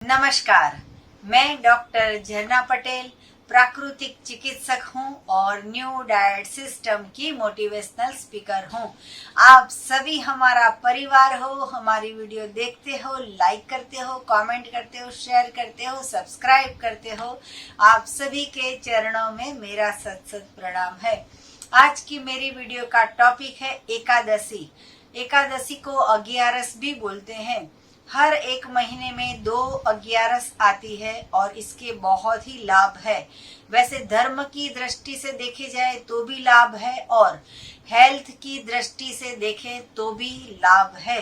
नमस्कार, मैं डॉक्टर झरना पटेल प्राकृतिक चिकित्सक हूं और न्यू डाइट सिस्टम की मोटिवेशनल स्पीकर हूं। आप सभी हमारा परिवार हो, हमारी वीडियो देखते हो, लाइक करते हो, कमेंट करते हो, शेयर करते हो, सब्सक्राइब करते हो। आप सभी के चरणों में मेरा सत सत प्रणाम है। आज की मेरी वीडियो का टॉपिक है एकादशी। एकादशी को अगियारस भी बोलते हैं। हर एक महीने में 2 अगियारस आती है और इसके बहुत ही लाभ है। वैसे धर्म की दृष्टि से देखे जाए तो भी लाभ है और हेल्थ की दृष्टि से देखें तो भी लाभ है।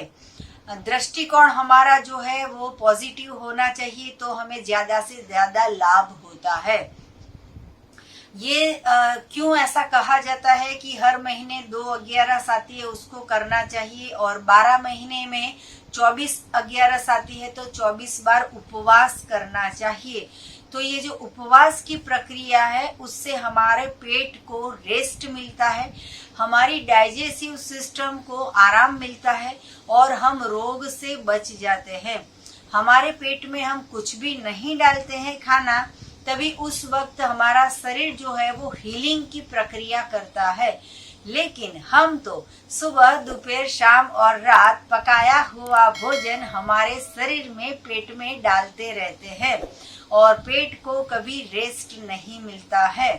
दृष्टिकोण हमारा जो है वो पॉजिटिव होना चाहिए तो हमें ज्यादा से ज्यादा लाभ होता है। ये क्यों ऐसा कहा जाता है कि हर महीने 2 अगियारस आती है उसको करना चाहिए और 12 महीने में 24 अगियारस आती है तो 24 बार उपवास करना चाहिए। तो ये जो उपवास की प्रक्रिया है उससे हमारे पेट को रेस्ट मिलता है, हमारी डाइजेस्टिव सिस्टम को आराम मिलता है और हम रोग से बच जाते हैं। हमारे पेट में हम कुछ भी नहीं डालते हैं खाना, तभी उस वक्त हमारा शरीर जो है वो हीलिंग की प्रक्रिया करता है। लेकिन हम तो सुबह, दोपहर, शाम और रात पकाया हुआ भोजन हमारे शरीर में, पेट में डालते रहते हैं और पेट को कभी रेस्ट नहीं मिलता है।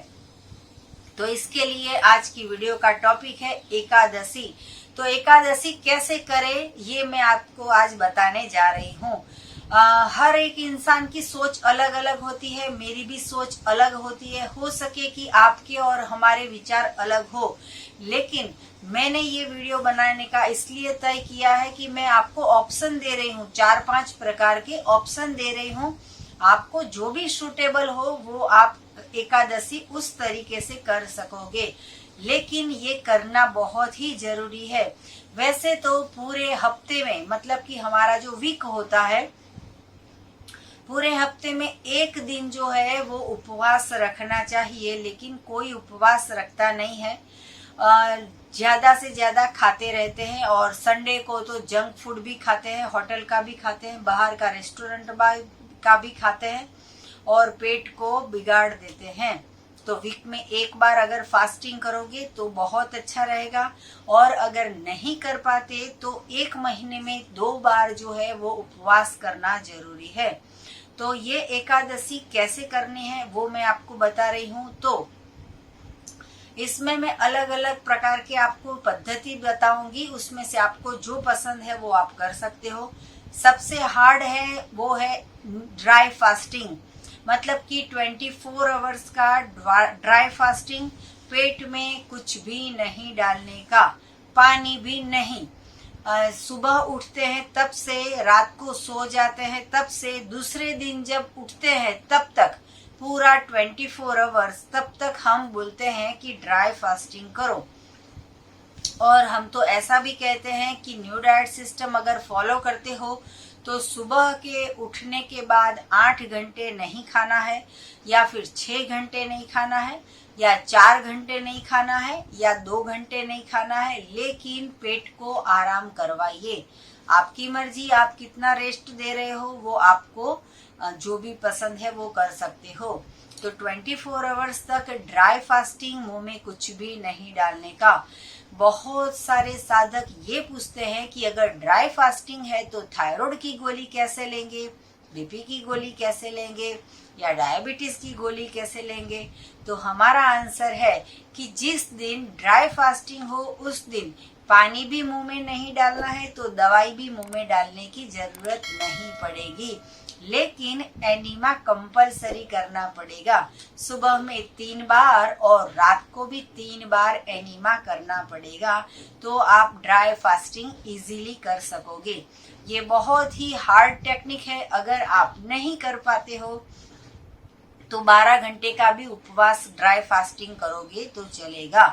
तो इसके लिए आज की वीडियो का टॉपिक है एकादशी। तो एकादशी कैसे करें ये मैं आपको आज बताने जा रही हूँ। हर एक इंसान की सोच अलग अलग होती है, मेरी भी सोच अलग होती है। हो सके कि आपके और हमारे विचार अलग हो, लेकिन मैंने ये वीडियो बनाने का इसलिए तय किया है कि मैं आपको ऑप्शन दे रही हूँ, 4-5 प्रकार के ऑप्शन दे रही हूँ। आपको जो भी सूटेबल हो वो आप एकादशी उस तरीके से कर सकोगे, लेकिन ये करना बहुत ही जरूरी है। वैसे तो पूरे हफ्ते में, मतलब कि हमारा जो वीक होता है, पूरे हफ्ते में एक दिन जो है वो उपवास रखना चाहिए, लेकिन कोई उपवास रखता नहीं है। ज्यादा से ज्यादा खाते रहते हैं और संडे को तो जंक फूड भी खाते हैं, होटल का भी खाते हैं, बाहर का रेस्टोरेंट का भी खाते हैं और पेट को बिगाड़ देते हैं। तो वीक में एक बार अगर फास्टिंग करोगे तो बहुत अच्छा रहेगा, और अगर नहीं कर पाते तो एक महीने में 2 बार जो है वो उपवास करना जरूरी है। तो ये एकादशी कैसे करनी है वो मैं आपको बता रही हूँ। तो इसमें मैं अलग अलग प्रकार के आपको पद्धति बताऊंगी, उसमें से आपको जो पसंद है वो आप कर सकते हो। सबसे हार्ड है वो है ड्राई फास्टिंग, मतलब कि 24 आवर्स का ड्राई फास्टिंग, पेट में कुछ भी नहीं डालने का, पानी भी नहीं। सुबह उठते हैं तब से रात को सो जाते हैं, तब से दूसरे दिन जब उठते हैं तब तक पूरा 24 आवर्स, तब तक हम बोलते हैं कि ड्राई फास्टिंग करो। और हम तो ऐसा भी कहते हैं कि न्यू डाइट सिस्टम अगर फॉलो करते हो तो सुबह के उठने के बाद 8 घंटे नहीं खाना है, या फिर 6 घंटे नहीं खाना है, या 4 घंटे नहीं खाना है, या 2 घंटे नहीं खाना है, लेकिन पेट को आराम करवाइए। आपकी मर्जी, आप कितना रेस्ट दे रहे हो वो आपको जो भी पसंद है वो कर सकते हो। तो 24 आवर्स तक ड्राई फास्टिंग, मुंह में कुछ भी नहीं डालने का। बहुत सारे साधक ये पूछते हैं कि अगर ड्राई फास्टिंग है तो थायराइड की गोली कैसे लेंगे, बीपी की गोली कैसे लेंगे, या डायबिटीज की गोली कैसे लेंगे। तो हमारा आंसर है कि जिस दिन ड्राई फास्टिंग हो उस दिन पानी भी मुंह में नहीं डालना है, तो दवाई भी मुंह में डालने की जरूरत नहीं पड़ेगी, लेकिन एनीमा कंपलसरी करना पड़ेगा। सुबह में 3 बार और रात को भी 3 बार एनीमा करना पड़ेगा, तो आप ड्राई फास्टिंग इजीली कर सकोगे। ये बहुत ही हार्ड टेक्निक है, अगर आप नहीं कर पाते हो तो 12 घंटे का भी उपवास ड्राई फास्टिंग करोगे तो चलेगा,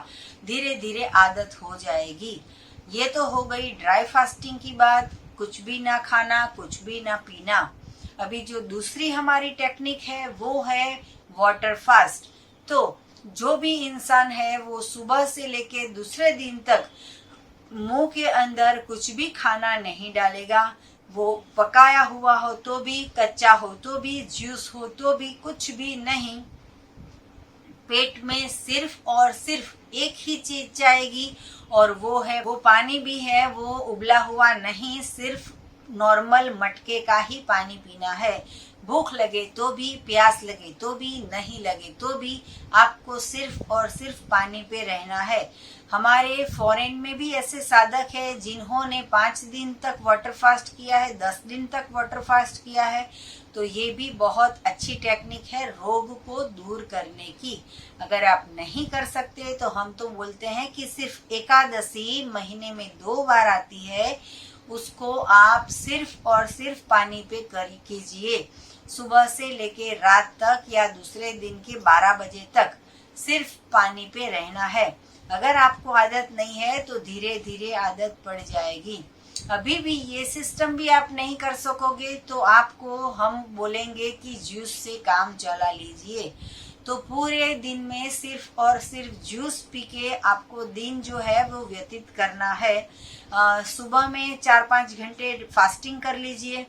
धीरे धीरे आदत हो जाएगी। ये तो हो गई ड्राई फास्टिंग की बात, कुछ भी ना खाना, कुछ भी ना पीना। अभी जो दूसरी हमारी टेक्निक है वो है वाटर फास्ट। तो जो भी इंसान है वो सुबह से लेके दूसरे दिन तक मुंह के अंदर कुछ भी खाना नहीं डालेगा, वो पकाया हुआ हो तो भी, कच्चा हो तो भी, जूस हो तो भी, कुछ भी नहीं। पेट में सिर्फ और सिर्फ एक ही चीज जाएगी, और वो है, वो पानी भी है वो उबला हुआ नहीं, सिर्फ नॉर्मल मटके का ही पानी पीना है। भूख लगे तो भी, प्यास लगे तो भी, नहीं लगे तो भी, आपको सिर्फ और सिर्फ पानी पे रहना है। हमारे फॉरेन में भी ऐसे साधक है जिन्होंने 5 दिन तक वाटर फास्ट किया है, 10 दिन तक वाटर फास्ट किया है। तो ये भी बहुत अच्छी टेक्निक है रोग को दूर करने की। अगर आप नहीं कर सकते तो हम तो बोलते हैं कि सिर्फ एकादशी महीने में 2 बार आती है, उसको आप सिर्फ और सिर्फ पानी पे कर कीजिए। सुबह से लेके रात तक या दूसरे दिन के 12 बजे तक सिर्फ पानी पे रहना है। अगर आपको आदत नहीं है तो धीरे धीरे आदत पड़ जाएगी। अभी भी ये सिस्टम भी आप नहीं कर सकोगे तो आपको हम बोलेंगे कि जूस से काम चला लीजिए। तो पूरे दिन में सिर्फ और सिर्फ जूस पी के आपको दिन जो है वो व्यतीत करना है। सुबह में 4-5 घंटे फास्टिंग कर लीजिए।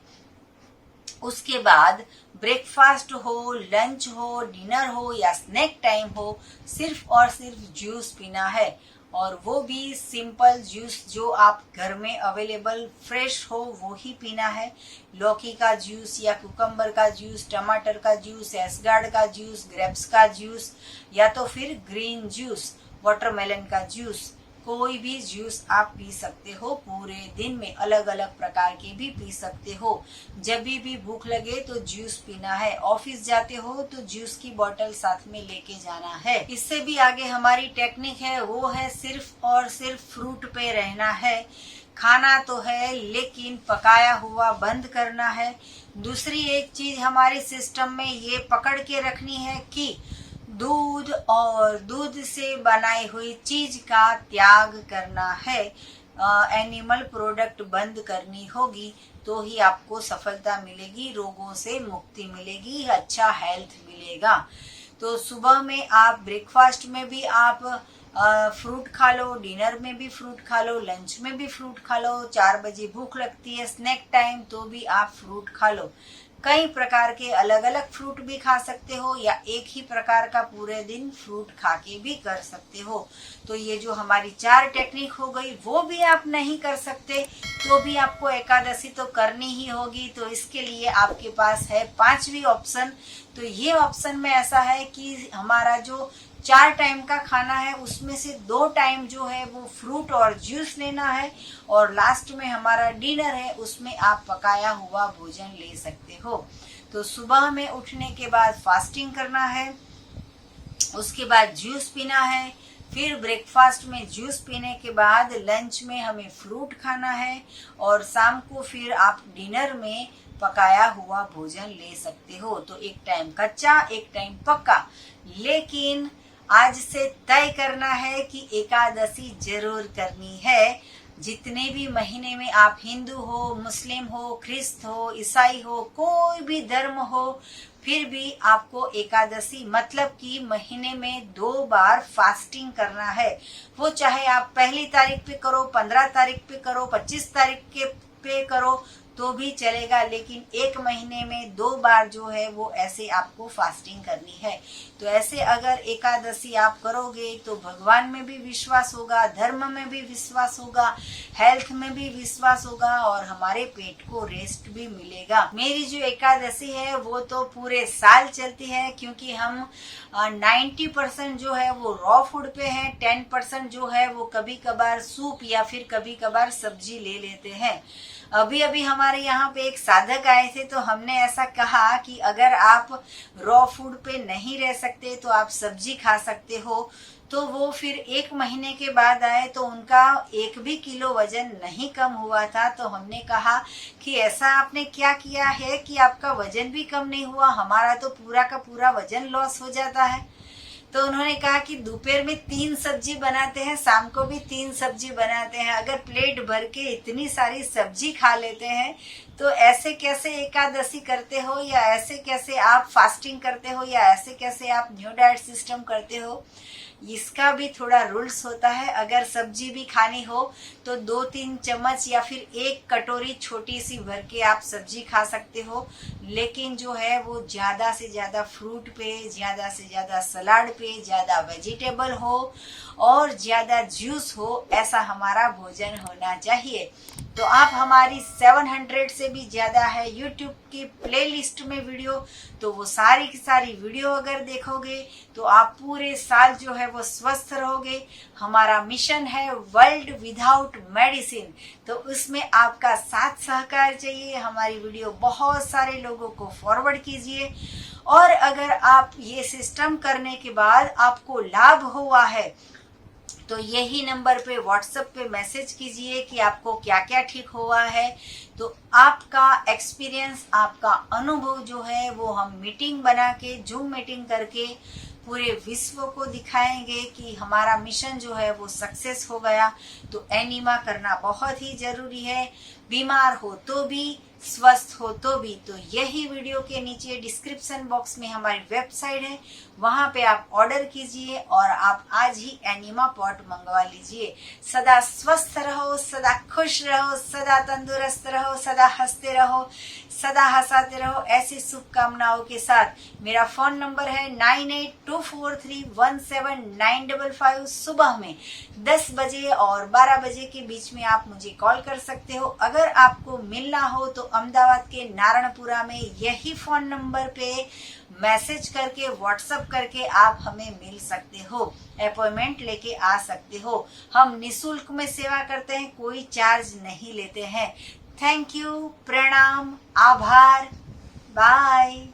उसके बाद ब्रेकफास्ट हो, लंच हो, डिनर हो या स्नैक टाइम हो, सिर्फ और सिर्फ जूस पीना है। और वो भी सिंपल जूस जो आप घर में अवेलेबल फ्रेश हो वो ही पीना है। लौकी का जूस या कुकम्बर का जूस, टमाटर का जूस, एसगार्ड का जूस, ग्रेप्स का जूस, या तो फिर ग्रीन जूस, वाटरमेलन का जूस, कोई भी जूस आप पी सकते हो। पूरे दिन में अलग अलग प्रकार के भी पी सकते हो। जब भी भूख लगे तो जूस पीना है। ऑफिस जाते हो तो जूस की बोतल साथ में लेके जाना है। इससे भी आगे हमारी टेक्निक है, वो है सिर्फ और सिर्फ फ्रूट पे रहना है। खाना तो है लेकिन पकाया हुआ बंद करना है। दूसरी एक चीज हमारे सिस्टम में ये पकड़ के रखनी है कि दूध और दूध से बनाई हुई चीज का त्याग करना है। एनिमल प्रोडक्ट बंद करनी होगी तो ही आपको सफलता मिलेगी, रोगों से मुक्ति मिलेगी, अच्छा हेल्थ मिलेगा। तो सुबह में आप ब्रेकफास्ट में भी आप फ्रूट खा लो, डिनर में भी फ्रूट खा लो, लंच में भी फ्रूट खा लो। 4 बजे भूख लगती है स्नैक टाइम तो भी आप फ्रूट खा लो। कई प्रकार के अलग अलग फ्रूट भी खा सकते हो या एक ही प्रकार का पूरे दिन फ्रूट खा के भी कर सकते हो। तो ये जो हमारी 4 टेक्निक हो गई, वो भी आप नहीं कर सकते तो भी आपको एकादशी तो करनी ही होगी। तो इसके लिए आपके पास है 5वीं ऑप्शन। तो ये ऑप्शन में ऐसा है कि हमारा जो 4 टाइम का खाना है उसमें से 2 टाइम जो है वो फ्रूट और जूस लेना है, और लास्ट में हमारा डिनर है उसमें आप पकाया हुआ भोजन ले सकते हो। तो सुबह में उठने के बाद फास्टिंग करना है, उसके बाद जूस पीना है, फिर ब्रेकफास्ट में जूस पीने के बाद लंच में हमें फ्रूट खाना है, और शाम को फिर आप डिनर में पकाया हुआ भोजन ले सकते हो। तो एक टाइम कच्चा, एक टाइम पक्का। लेकिन आज से तय करना है कि एकादशी जरूर करनी है। जितने भी महीने में आप हिंदू हो, मुस्लिम हो, ख्रिस्त हो, ईसाई हो, कोई भी धर्म हो, फिर भी आपको एकादशी मतलब कि महीने में 2 बार फास्टिंग करना है। वो चाहे आप 1 तारीख पे करो, 15 तारीख पे करो, 25 तारीख के पे करो तो भी चलेगा, लेकिन एक महीने में 2 बार जो है वो ऐसे आपको फास्टिंग करनी है। तो ऐसे अगर एकादशी आप करोगे तो भगवान में भी विश्वास होगा, धर्म में भी विश्वास होगा, हेल्थ में भी विश्वास होगा, और हमारे पेट को रेस्ट भी मिलेगा। मेरी जो एकादशी है वो तो पूरे साल चलती है, क्योंकि हम 90% जो है वो रॉ फूड पे है, 10% जो है वो कभी कभार सूप या फिर कभी कभार सब्जी ले लेते हैं। अभी अभी हमारे यहाँ पे एक साधक आए थे तो हमने ऐसा कहा कि अगर आप रॉ फूड पे नहीं रह सकते तो आप सब्जी खा सकते हो। तो वो फिर 1 महीने के बाद आए तो उनका 1 भी किलो वजन नहीं कम हुआ था। तो हमने कहा कि ऐसा आपने क्या किया है कि आपका वजन भी कम नहीं हुआ, हमारा तो पूरा का पूरा वजन लॉस हो जाता है। तो उन्होंने कहा कि दोपहर में 3 सब्जी बनाते हैं, शाम को भी 3 सब्जी बनाते हैं। अगर प्लेट भर के इतनी सारी सब्जी खा लेते हैं तो ऐसे कैसे एकादशी करते हो, या ऐसे कैसे आप फास्टिंग करते हो, या ऐसे कैसे आप न्यू डाइट सिस्टम करते हो। इसका भी थोड़ा रूल्स होता है। अगर सब्जी भी खानी हो तो 2-3 चम्मच या फिर 1 कटोरी छोटी सी भर के आप सब्जी खा सकते हो, लेकिन जो है वो ज़्यादा से ज़्यादा फ्रूट पे, ज़्यादा से ज़्यादा सलाद पे, ज़्यादा वेजिटेबल हो और ज़्यादा जूस हो, ऐसा हमारा भोजन होना चाहिए। तो आप हमारी 700 से भी ज़्यादा है यूट्यूब की प्लेलिस्ट में वीडियो, तो वो सारी की सारी वीडियो अगर देखोगे तो आप पूरे साल जो है वो स्वस्थ रहोगे। हमारा मिशन है वर्ल्ड विदाउट मेडिसिन, तो उसमें आपका साथ सहकार चाहिए। हमारी वीडियो बहुत सारे लोगों को फॉरवर्ड कीजिए, और अगर आप ये सिस्टम करने के बाद आपको लाभ हुआ है तो यही नंबर पे व्हाट्सएप पे मैसेज कीजिए कि आपको क्या क्या ठीक हुआ है। तो आपका एक्सपीरियंस, आपका अनुभव जो है वो हम मीटिंग बना के, जूम मीटिंग करके पूरे विश्व को दिखाएंगे कि हमारा मिशन जो है वो सक्सेस हो गया। तो एनीमा करना बहुत ही जरूरी है, बीमार हो तो भी, स्वस्थ हो तो भी। तो यही वीडियो के नीचे डिस्क्रिप्शन बॉक्स में हमारी वेबसाइट है, वहां पे आप ऑर्डर कीजिए और आप आज ही एनीमा पॉट मंगवा लीजिए। सदा स्वस्थ रहो, सदा खुश रहो, सदा तंदुरुस्त रहो, सदा हंसते रहो, सदा हंसाते रहो, ऐसी शुभकामनाओं के साथ। मेरा फोन नंबर है 9824317955। सुबह में 10 बजे और 12 बजे के बीच में आप मुझे कॉल कर सकते हो। अगर आपको मिलना हो तो अहमदाबाद के नारायणपुरा में यही फोन नंबर पे मैसेज करके, व्हाट्सएप करके आप हमें मिल सकते हो, अपॉइंटमेंट लेके आ सकते हो। हम निःशुल्क में सेवा करते हैं, कोई चार्ज नहीं लेते हैं। थैंक यू, प्रणाम, आभार, बाय।